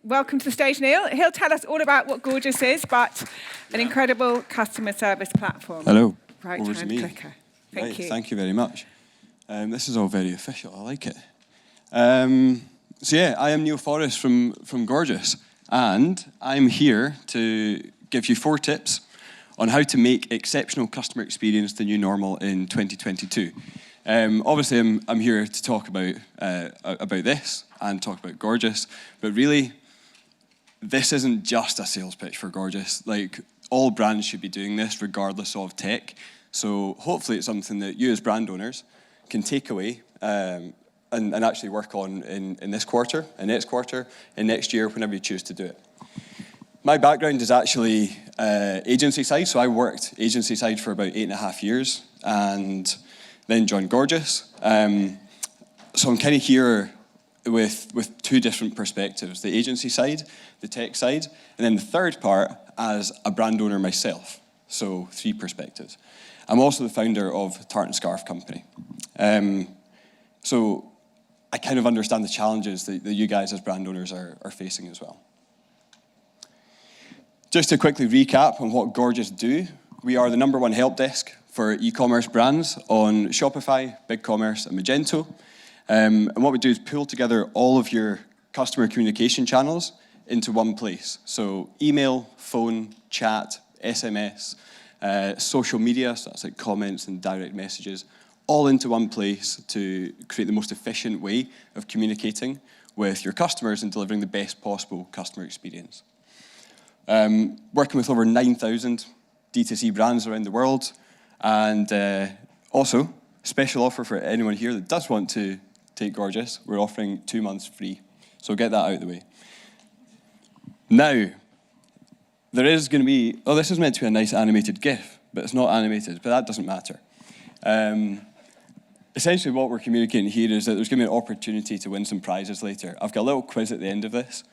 welcome to the stage, Neil. He'll tell us all about what Gorgias is, but an incredible customer service platform. Hello. Right-hand clicker. Thank you. Thank you very much. This is all very official. I like it. So yeah, I am Neil Forrest from Gorgias, and I'm here to give you 4 tips on how to make exceptional customer experience the new normal in 2022. Obviously, I'm here to talk about this and talk about Gorgias, but really, this isn't just a sales pitch for Gorgias. Like, all brands should be doing this regardless of tech. So hopefully it's something that you as brand owners can take away and actually work on in this quarter, in next quarter, in next year, whenever you choose to do it. My background is actually agency side, so I worked agency side for about 8.5 years and then joined Gorgias. So I'm kind of here with 2 different perspectives, the agency side, the tech side, and then the third part as a brand owner myself, so 3 perspectives. I'm also the founder of Tart and Scarf Company. So I kind of understand the challenges that you guys as brand owners are facing as well. Just to quickly recap on what Gorgias do, we are the #1 help desk for e-commerce brands on Shopify, BigCommerce, and Magento. And what we do is pull together all of your customer communication channels into one place. So email, phone, chat, SMS, social media, so that's like comments and direct messages, all into one place to create the most efficient way of communicating with your customers and delivering the best possible customer experience. Working with over 9,000 DTC brands around the world, and also, special offer for anyone here that does want to take Gorgias, we're offering 2 months free. So get that out of the way. Now, there is going to be, this is meant to be a nice animated GIF, but it's not animated, but that doesn't matter. Essentially what we're communicating here is that there's going to be an opportunity to win some prizes later. I've got a little quiz at the end of this,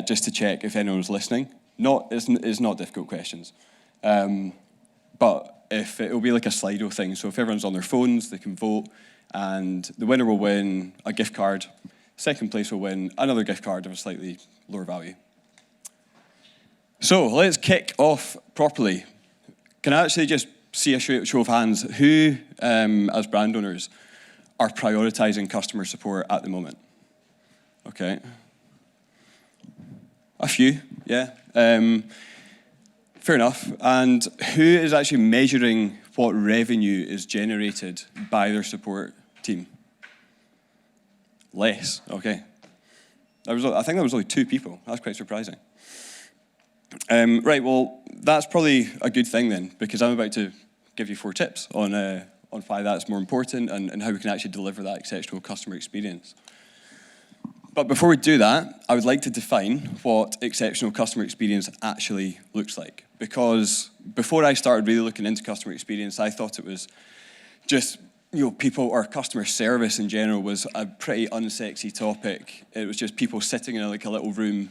just to check if anyone's listening. It's not difficult questions. But it'll be like a Slido thing, so if everyone's on their phones, they can vote, and the winner will win a gift card. Second place will win another gift card of a slightly lower value. So let's kick off properly. Can I actually just see a show of hands who, as brand owners, are prioritizing customer support at the moment? Okay. A few, yeah. Fair enough. And who is actually measuring what revenue is generated by their support team? Less, okay. I think that was only 2 people. That's quite surprising. Right, well, that's probably a good thing then, because I'm about to give you 4 tips on why that's more important and how we can actually deliver that exceptional customer experience. But before we do that, I would like to define what exceptional customer experience actually looks like. Because before I started really looking into customer experience, I thought it was just, people or customer service in general was a pretty unsexy topic. It was just people sitting in a little room,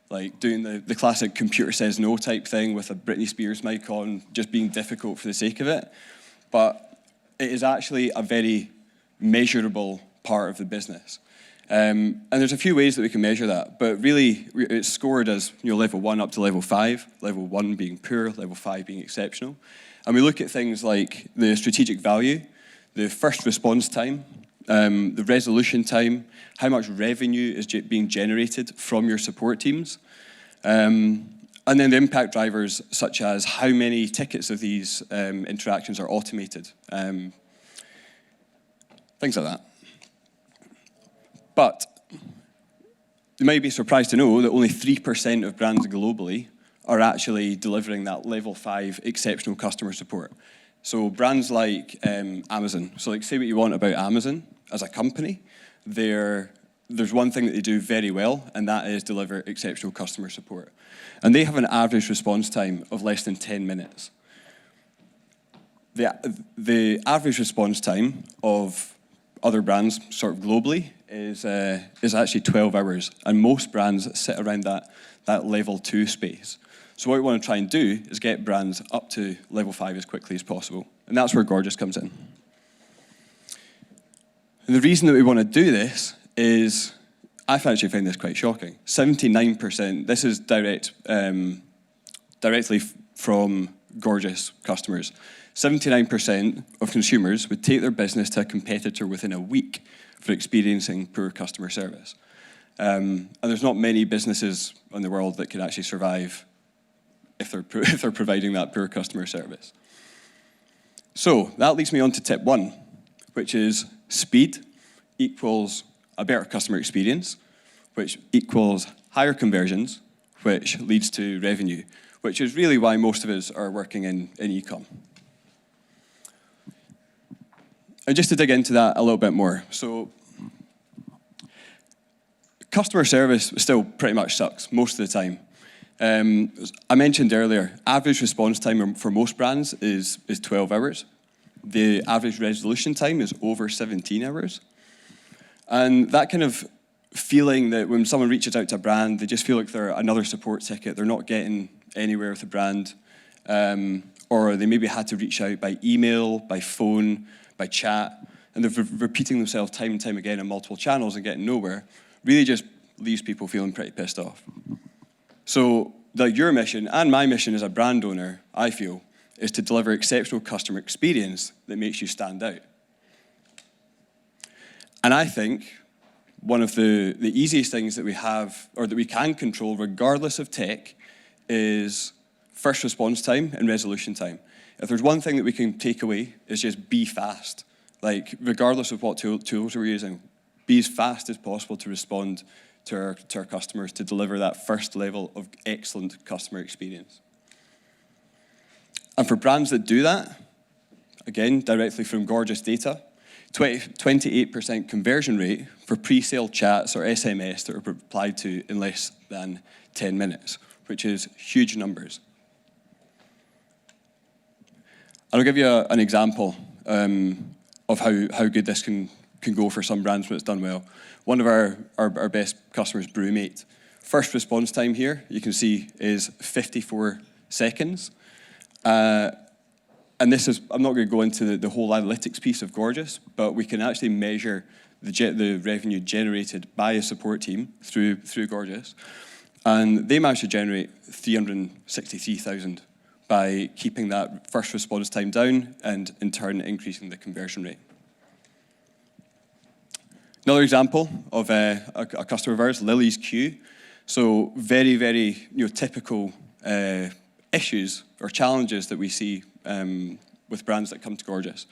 like doing the classic computer says no type thing with a Britney Spears mic on, just being difficult for the sake of it. But it is actually a very measurable part of the business. And there's a few ways that we can measure that, but really it's scored as level 1 up to level 5, level 1 being poor, level 5 being exceptional. And we look at things like the strategic value, the first response time, the resolution time, how much revenue is being generated from your support teams, and then the impact drivers such as how many tickets of these interactions are automated, things like that. But you might be surprised to know that only 3% of brands globally are actually delivering that level 5 exceptional customer support. So brands like Amazon, so say what you want about Amazon as a company, there's one thing that they do very well, and that is deliver exceptional customer support. And they have an average response time of less than 10 minutes. The average response time of other brands sort of globally is actually 12 hours, and most brands sit around that level 2 space. So what we want to try and do is get brands up to level 5 as quickly as possible, and that's where Gorgias comes in. And the reason that we want to do this is I actually find this quite shocking. 79%, this is directly from Gorgias customers. 79% of consumers would take their business to a competitor within a week for experiencing poor customer service. And there's not many businesses in the world that can actually survive if they're providing that poor customer service. So that leads me on to tip 1, which is speed equals a better customer experience, which equals higher conversions, which leads to revenue, which is really why most of us are working in eCom. And just to dig into that a little bit more, so customer service still pretty much sucks most of the time. I mentioned earlier, average response time for most brands is 12 hours. The average resolution time is over 17 hours. And that kind of feeling that when someone reaches out to a brand, they just feel like they're another support ticket, they're not getting anywhere with the brand, or they maybe had to reach out by email, by phone, by chat, and they're repeating themselves time and time again on multiple channels and getting nowhere, really just leaves people feeling pretty pissed off. So your mission and my mission as a brand owner, I feel, is to deliver exceptional customer experience that makes you stand out. And I think one of the easiest things that we have, or that we can control regardless of tech, is first response time and resolution time. If there's one thing that we can take away, is just be fast. Like, regardless of what tools we're using, be as fast as possible to respond to our customers, to deliver that first level of excellent customer experience. And for brands that do that, again, directly from Gorgias data, 28% conversion rate for pre-sale chats or SMS that are replied to in less than 10 minutes, which is huge numbers. I'll give you an example of how good this can go for some brands when it's done well. One of our best customers, Brewmate, first response time here, you can see, is 54 seconds. And this is, I'm not going to go into the whole analytics piece of Gorgias, but we can actually measure the revenue generated by a support team through Gorgias. And they managed to generate 363,000 by keeping that first response time down and in turn increasing the conversion rate. Another example of a customer of ours, Lily's Q. So very, very typical issues or challenges that we see with brands that come to Gorgias.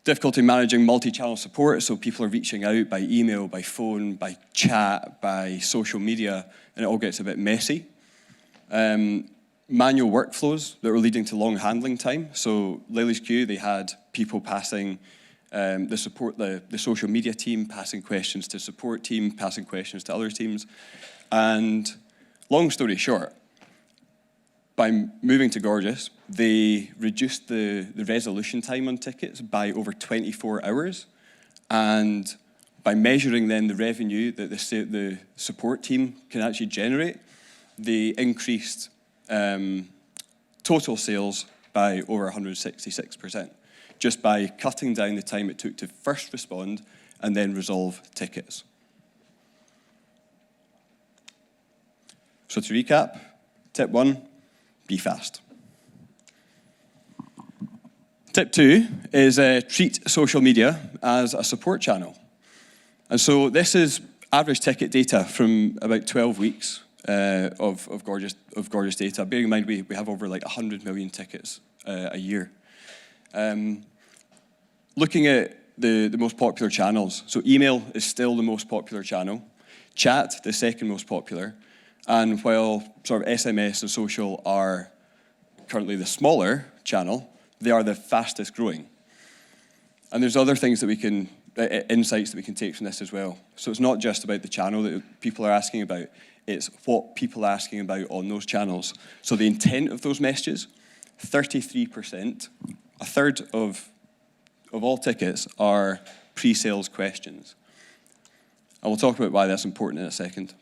Difficulty managing multi-channel support, so people are reaching out by email, by phone, by chat, by social media, and it all gets a bit messy. Manual workflows that were leading to long handling time. So Lily's Q, they had people passing the social media team, passing questions to support team, passing questions to other teams. And long story short, by moving to Gorgias, they reduced the resolution time on tickets by over 24 hours. And by measuring then the revenue that the support team can actually generate, they increased total sales by over 166%, just by cutting down the time it took to first respond and then resolve tickets. So to recap, tip 1, be fast. Tip 2 is treat social media as a support channel. And so this is average ticket data from about 12 weeks of Gorgias data. Bearing in mind we have over like 100 million tickets a year. Looking at the most popular channels, so email is still the most popular channel, chat the second most popular, and while sort of SMS and social are currently the smaller channel, they are the fastest growing. And there's other things that we can, insights that we can take from this as well. So it's not just about the channel that people are asking about, it's what people are asking about on those channels. So the intent of those messages, 33%, a third of all tickets are pre-sales questions. And we'll talk about why that's important in a second.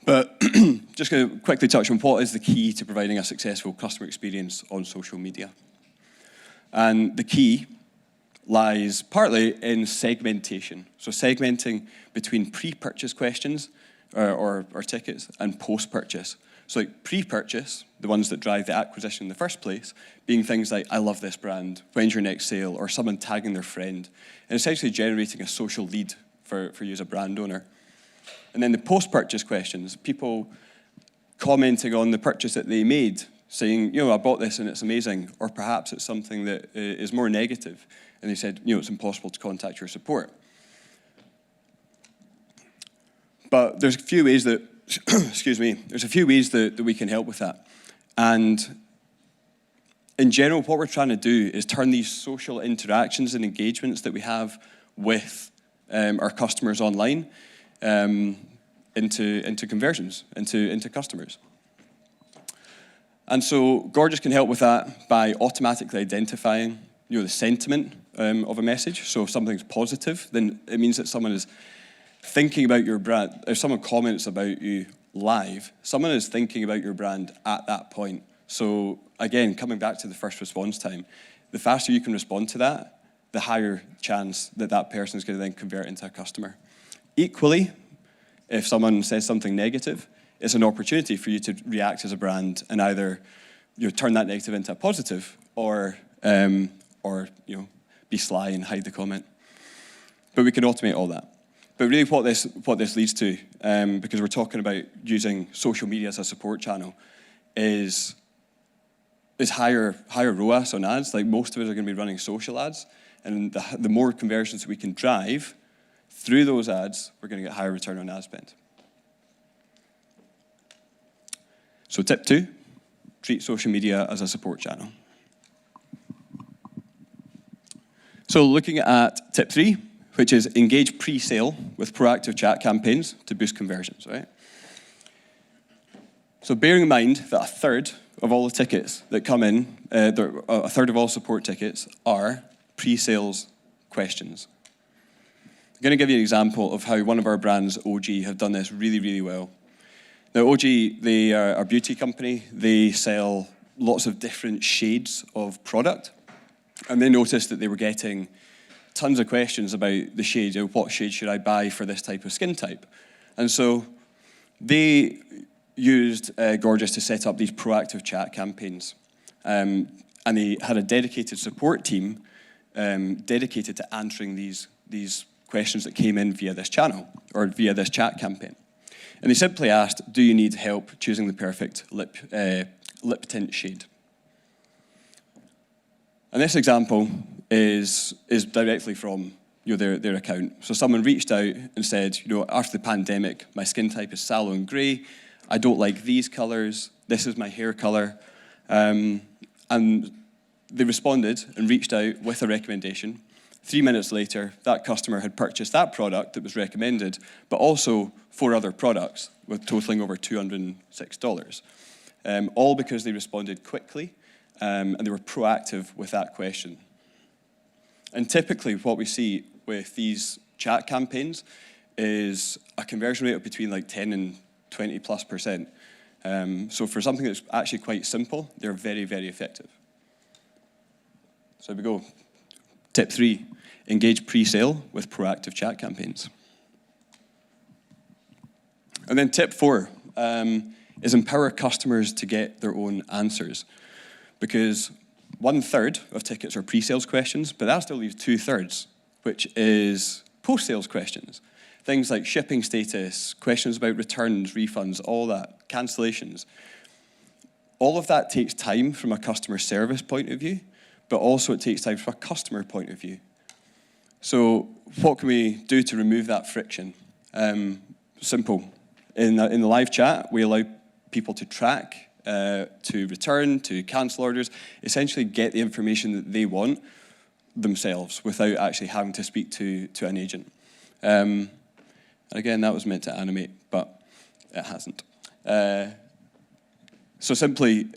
But just going to quickly touch on what is the key to providing a successful customer experience on social media. And the key lies partly in segmentation. So segmenting between pre-purchase questions or tickets and post-purchase. So like pre-purchase, the ones that drive the acquisition in the first place, being things like, I love this brand, when's your next sale, or someone tagging their friend, and essentially generating a social lead for you as a brand owner. And then the post-purchase questions, people commenting on the purchase that they made, saying, you know, I bought this and it's amazing, or perhaps it's something that is more negative, and they said, you know, it's impossible to contact your support. But there's a few ways that, excuse me, there's a few ways that we can help with that. And in general, what we're trying to do is turn these social interactions and engagements that we have with our customers online into conversions, into customers. And so Gorgias can help with that by automatically identifying, you know, the sentiment of a message. So if something's positive, then it means that someone is thinking about your brand. If someone comments about you live, someone is thinking about your brand at that point. So again, coming back to the first response time, the faster you can respond to that, the higher chance that that person is going to then convert into a customer. Equally, if someone says something negative, it's an opportunity for you to react as a brand and either, you know, turn that negative into a positive, or you know, be sly and hide the comment. But we can automate all that. But really, what this leads to, because we're talking about using social media as a support channel, is higher ROAS on ads. Like, most of us are going to be running social ads, and the more conversions we can drive through those ads, we're going to get higher return on ad spend. So tip 2, treat social media as a support channel. So looking at tip 3, which is engage pre-sale with proactive chat campaigns to boost conversions, right? So bearing in mind that a third of all the tickets that come in, a third of all support tickets are pre-sales questions. I'm going to give you an example of how one of our brands, OG, have done this really, really well. Now, OG, they are a beauty company. They sell lots of different shades of product. And they noticed that they were getting tons of questions about the shade. You know, what shade should I buy for this type of skin type? And so they used Gorgias to set up these proactive chat campaigns. And they had a dedicated support team dedicated to answering these questions that came in via this channel or via this chat campaign. And they simply asked, do you need help choosing the perfect lip tint shade? And this example is directly from, you know, their account. So someone reached out and said, you know, after the pandemic, my skin type is sallow and grey. I don't like these colors. This is my hair color. And they responded and reached out with a recommendation. 3 minutes later, that customer had purchased that product that was recommended, but also 4 other products, with totaling over $206. All because they responded quickly and they were proactive with that question. And typically what we see with these chat campaigns is a conversion rate of between like 10 and 20+%. So for something that's actually quite simple, they're very, very effective. So here we go. Tip 3, engage pre-sale with proactive chat campaigns. And then tip 4 is empower customers to get their own answers. Because 1/3 of tickets are pre-sales questions, but that still leaves 2/3, which is post-sales questions. Things like shipping status, questions about returns, refunds, all that, cancellations. All of that takes time from a customer service point of view, but also it takes time from a customer point of view. So what can we do to remove that friction? Simple. In the live chat, we allow people to track, to return, to cancel orders, essentially get the information that they want themselves without actually having to speak to an agent. And again, that was meant to animate, but it hasn't. So simply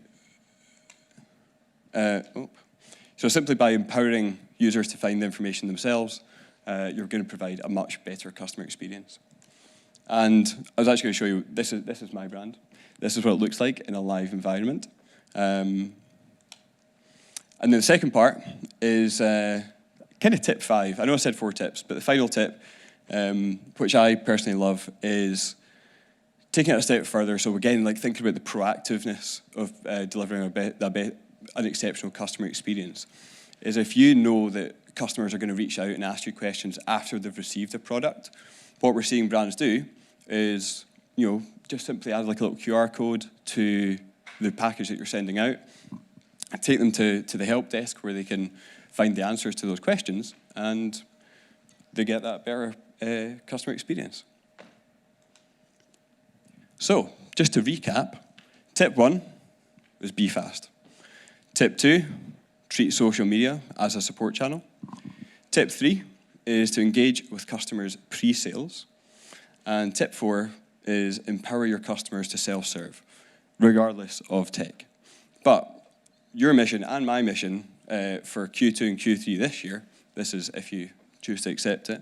by empowering users to find the information themselves, you're going to provide a much better customer experience. And I was actually going to show you, this is my brand. This is what it looks like in a live environment. And then the second part is kind of tip 5. I know I said 4 tips, but the final tip, which I personally love, is taking it a step further. So again, like thinking about the proactiveness of delivering an exceptional customer experience. Is if you know that customers are going to reach out and ask you questions after they've received a product, what we're seeing brands do is, just simply add like a little QR code to the package that you're sending out, take them to the help desk where they can find the answers to those questions, and they get that better customer experience. So, just to recap, tip 1 is be fast. Tip 2, treat social media as a support channel. Tip 3 is to engage with customers pre-sales. And tip 4 is empower your customers to self-serve, regardless of tech. But your mission and my mission for Q2 and Q3 this year, this is if you choose to accept it,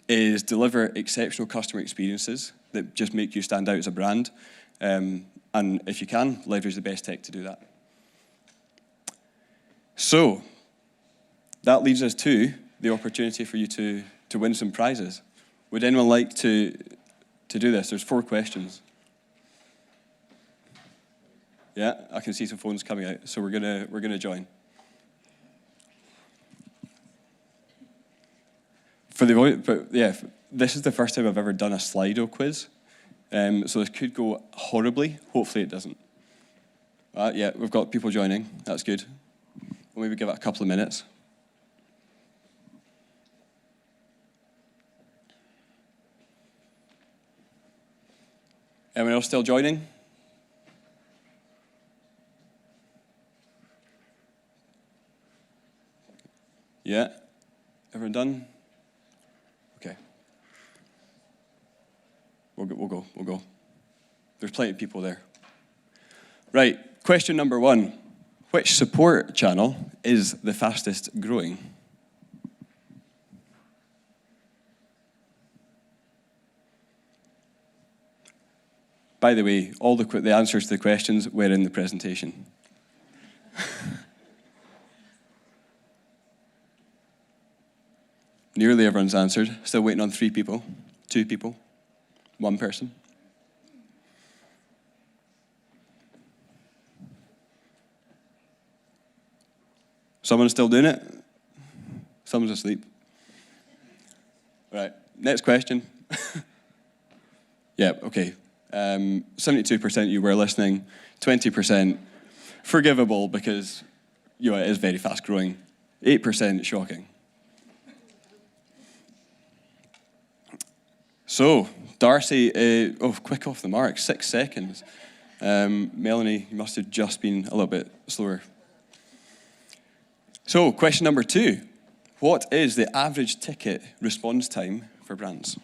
is deliver exceptional customer experiences that just make you stand out as a brand. And if you can, leverage the best tech to do that. So, that leads us to the opportunity for you to win some prizes. Would anyone like to do this? There's 4 questions. Yeah, I can see some phones coming out, so we're gonna join. This is the first time I've ever done a Slido quiz, so this could go horribly. Hopefully it doesn't. Yeah, we've got people joining. That's good. We'll maybe give it a couple of minutes. Anyone else still joining? Yeah? Everyone done? Okay. We'll go. There's plenty of people there. Right, question number 1. Which support channel is the fastest growing? By the way, all the answers to the questions were in the presentation. Nearly everyone's answered. Still waiting on 3 people, 2 people, 1 person. Someone's still doing it? Someone's asleep. Right, next question. Yeah, okay. 72% you were listening, 20% forgivable because it is very fast growing, 8% shocking. So, Darcy, quick off the mark, 6 seconds. Melanie, you must have just been a little bit slower. So, question number 2. What is the average ticket response time for brands?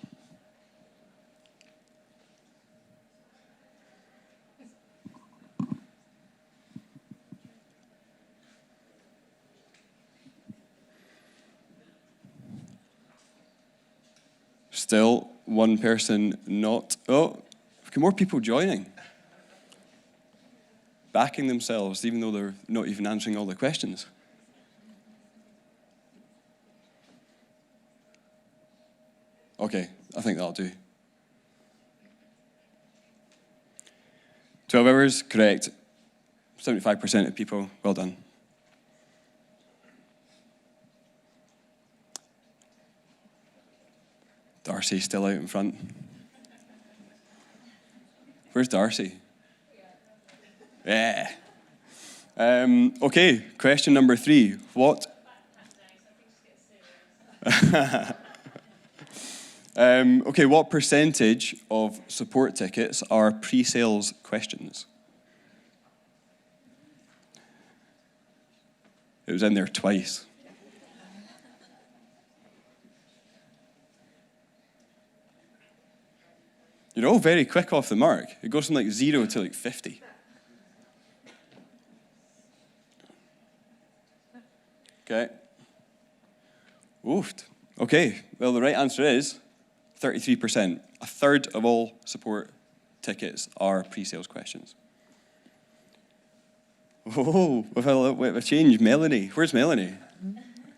Still 1 person not. Oh, more people joining. Backing themselves, even though they're not even answering all the questions. Okay, I think that'll do. 12 hours, correct. 75% of people, well done. Darcy's still out in front. Where's Darcy? Yeah. Okay, question number 3. What? Okay, what percentage of support tickets are pre-sales questions? It was in there twice. You're all very quick off the mark. It goes from like 0 to like 50. Okay. Oofed. Okay, well the right answer is 33%. A third of all support tickets are pre-sales questions. Oh, we've had a little bit of a change. Melanie, where's Melanie?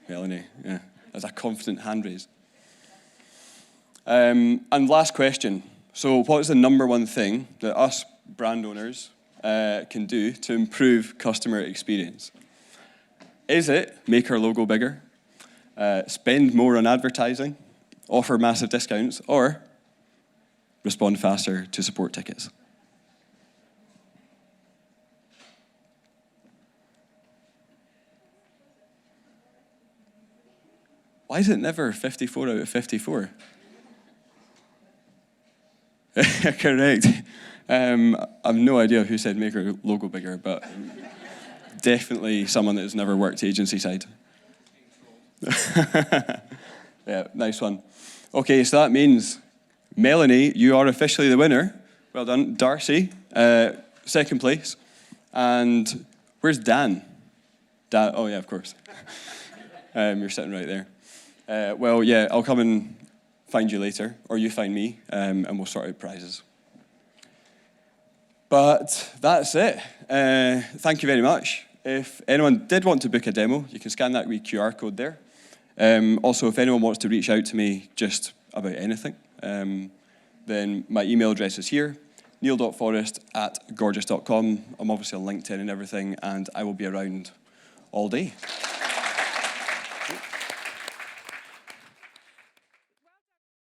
Melanie, yeah. That's a confident hand raise. And last question. So what is the number one thing that us brand owners can do to improve customer experience? Is it make our logo bigger, spend more on advertising, offer massive discounts, or respond faster to support tickets? Why is it never 54 out of 54? Correct. I have no idea who said make our logo bigger, but definitely someone that has never worked agency side. Yeah, nice one. Okay, so that means, Melanie, you are officially the winner. Well done. Darcy, second place. And where's Dan? Dan, oh yeah, of course. You're sitting right there. Well, yeah, I'll come and find you later, or you find me, and we'll sort out prizes. But that's it. Thank you very much. If anyone did want to book a demo, you can scan that wee QR code there. Also, if anyone wants to reach out to me just about anything, then my email address is here, neil.forrest@gorgias.com. I'm obviously on LinkedIn and everything, and I will be around all day.